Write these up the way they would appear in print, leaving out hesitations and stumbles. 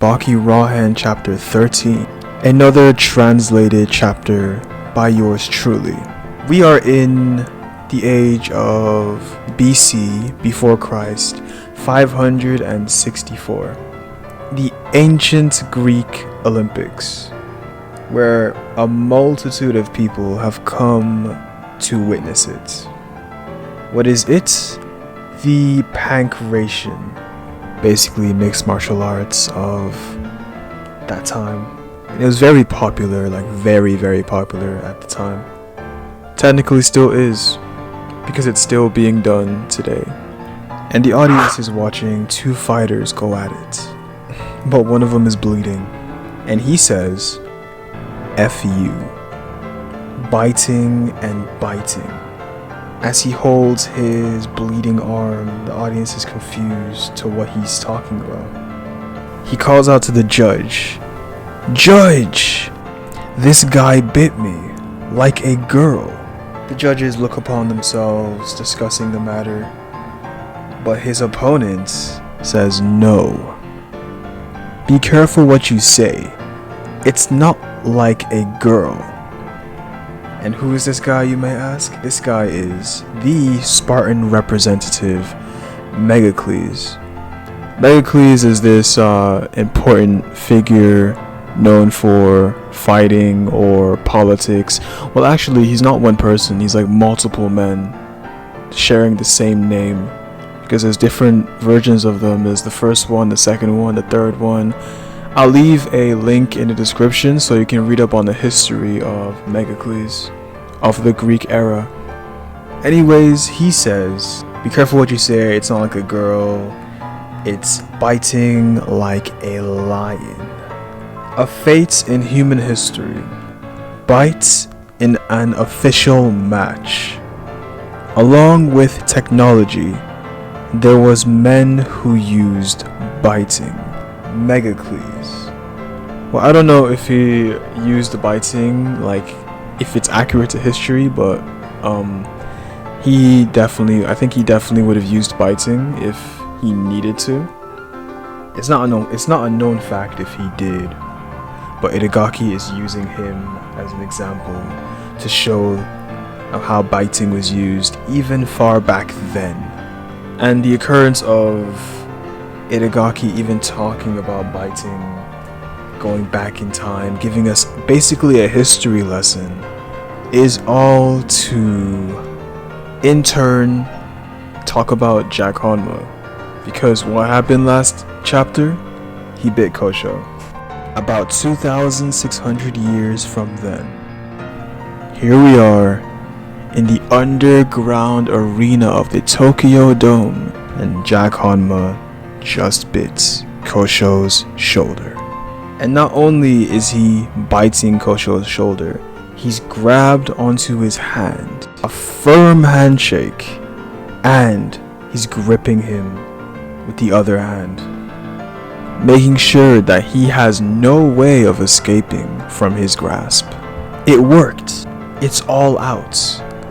Baki Rahen chapter 13, another translated chapter by yours truly. We are in the age of BC, before Christ, 564. The ancient Greek Olympics, where a multitude of people have come to witness it. What is it? The pankration. Basically mixed martial arts of that time. It was very popular, like very popular at the time. Technically still is, because it's still being done today. And the audience is watching two fighters go at it. But one of them is bleeding. And he says, F you. Biting and biting. As he holds his bleeding arm, the audience is confused to what he's talking about. He calls out to the judge, "Judge! This guy bit me like a girl." The judges look upon themselves, discussing the matter, but his opponent says no. Be careful what you say. It's not like a girl. And who is this guy, you may ask? This guy is the Spartan representative, Megacles. Megacles is this important figure known for fighting or politics. Well, actually, he's not one person. He's like multiple men sharing the same name, because there's different versions of them. There's the first one, the second one, the third one. I'll leave a link in the description so you can read up on the history of Megacles of the Greek era. Anyways, he says, be careful what you say, it's not like a girl, it's biting like a lion. A fate in human history. Bites in an official match. Along with technology, there was men who used biting. Megacles. Well, I don't know if he used the biting, like if it's accurate to history, but I think he definitely would have used biting if he needed to. It's not a known fact if he did, but Itagaki is using him as an example to show how biting was used even far back then. And the occurrence of Itagaki even talking about biting, going back in time, giving us basically a history lesson, is all to, in turn, talk about YujiroHanma. Because what happened last chapter? He bit Kosho. About 2,600 years from then. Here we are, in the underground arena of the Tokyo Dome, and YujiroHanma just bits Kosho's shoulder. And not only is he biting Kosho's shoulder, he's grabbed onto his hand, a firm handshake, and he's gripping him with the other hand, making sure that he has no way of escaping from his grasp. It worked. It's all out.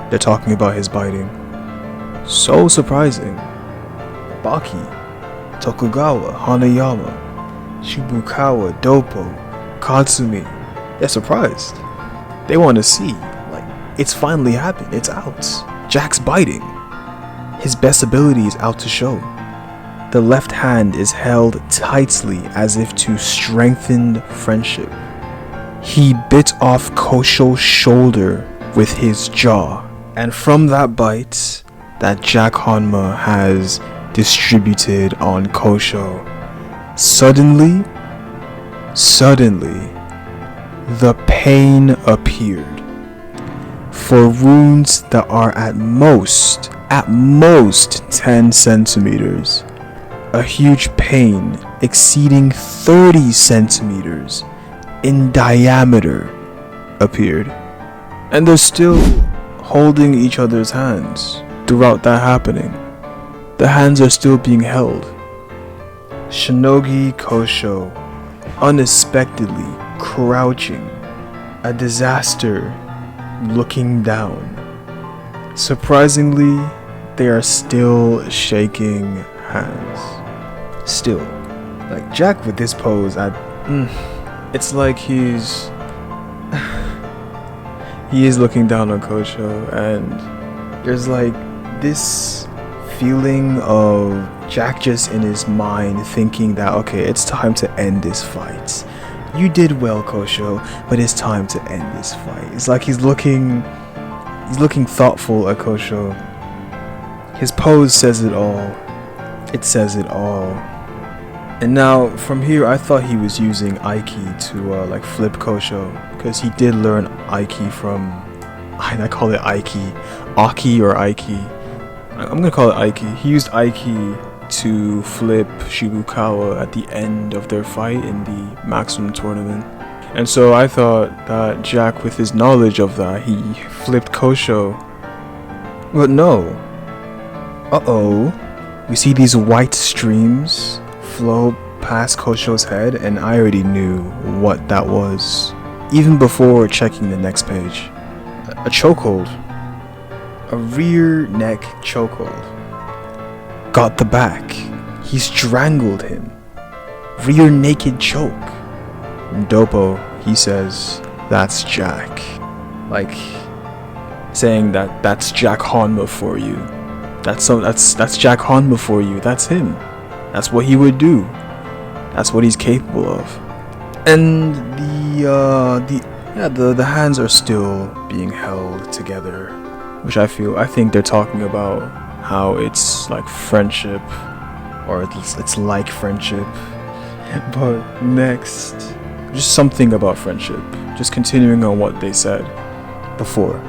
They're talking about his biting. So surprising. Baki, Tokugawa, Hanayama, Shibukawa, Doppo, Katsumi, they're surprised. They want to see, like, it's finally happened, it's out. Jack's biting. His best ability is out to show. The left hand is held tightly as if to strengthen friendship. He bit off Kosho's shoulder with his jaw, and from that bite that YujiroHanma has distributed on Kosho, suddenly, the pain appeared. For wounds that are at most 10 centimeters, a huge pain exceeding 30 centimeters in diameter appeared. And they're still holding each other's hands throughout that happening. The hands are still being held. Shinogi Kosho, unexpectedly crouching, a disaster, looking down. Surprisingly, they are still shaking hands. Still, Like Jack with this pose, it's like he is looking down on Kosho, and there's like this feeling of Jack just in his mind thinking that, okay, it's time to end this fight. You did well, Kosho, but it's time to end this fight. It's like he's looking thoughtful at Kosho. His pose says it all. It says it all. And now from here, I thought he was using Aiki to like flip Kosho, because he did learn Aiki from, I call it Aiki, Aki or Aiki. I'm gonna call it Aiki. He used Aiki to flip Shibukawa at the end of their fight in the Maximum tournament. And so I thought that Jack, with his knowledge of that, he flipped Kosho. But no. We see these white streams flow past Kosho's head, and I already knew what that was, even before checking the next page. A chokehold. A rear neck chokehold. Got the back. He strangled him. Rear naked choke. And Dopo, he says, that's Jack. Like, saying that that's Jack Hanma for you. That's Jack Hanma for you. That's him. That's what he would do. That's what he's capable of. And the hands are still being held together, which I think they're talking about how it's like friendship, or it's like friendship. But next, just something about friendship, just continuing on what they said before.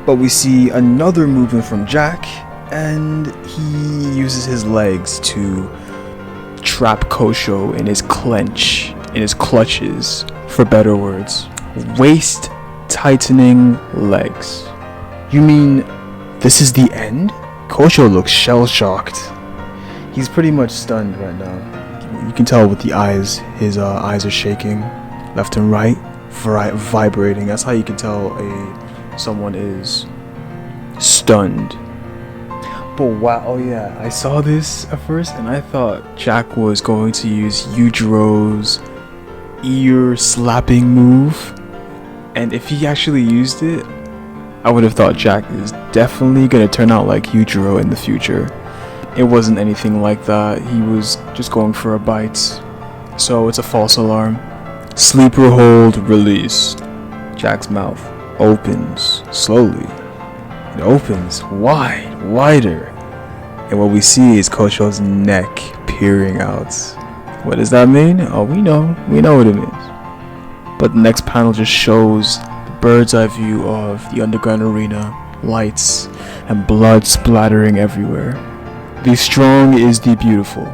But we see another movement from Jack, and he uses his legs to trap Kosho in his clutches, for better words. Waist tightening legs. You mean this is the end? Kosho looks shell-shocked. He's pretty much stunned right now. You can tell with the eyes, his eyes are shaking left and right, vibrating. That's how you can tell someone is stunned. But wow, oh yeah, I saw this at first and I thought Jack was going to use Yujiro's ear slapping move, and if he actually used it, I would have thought Jack is definitely gonna turn out like Yujiro in the future. It wasn't anything like that. He was just going for a bite. So it's a false alarm. Sleeper hold released. Jack's mouth opens slowly. It opens wider. And what we see is Kosho's neck peering out. What does that mean? Oh, we know what it means. But the next panel just shows the bird's eye view of the underground arena, lights, and blood splattering everywhere. The strong is the beautiful.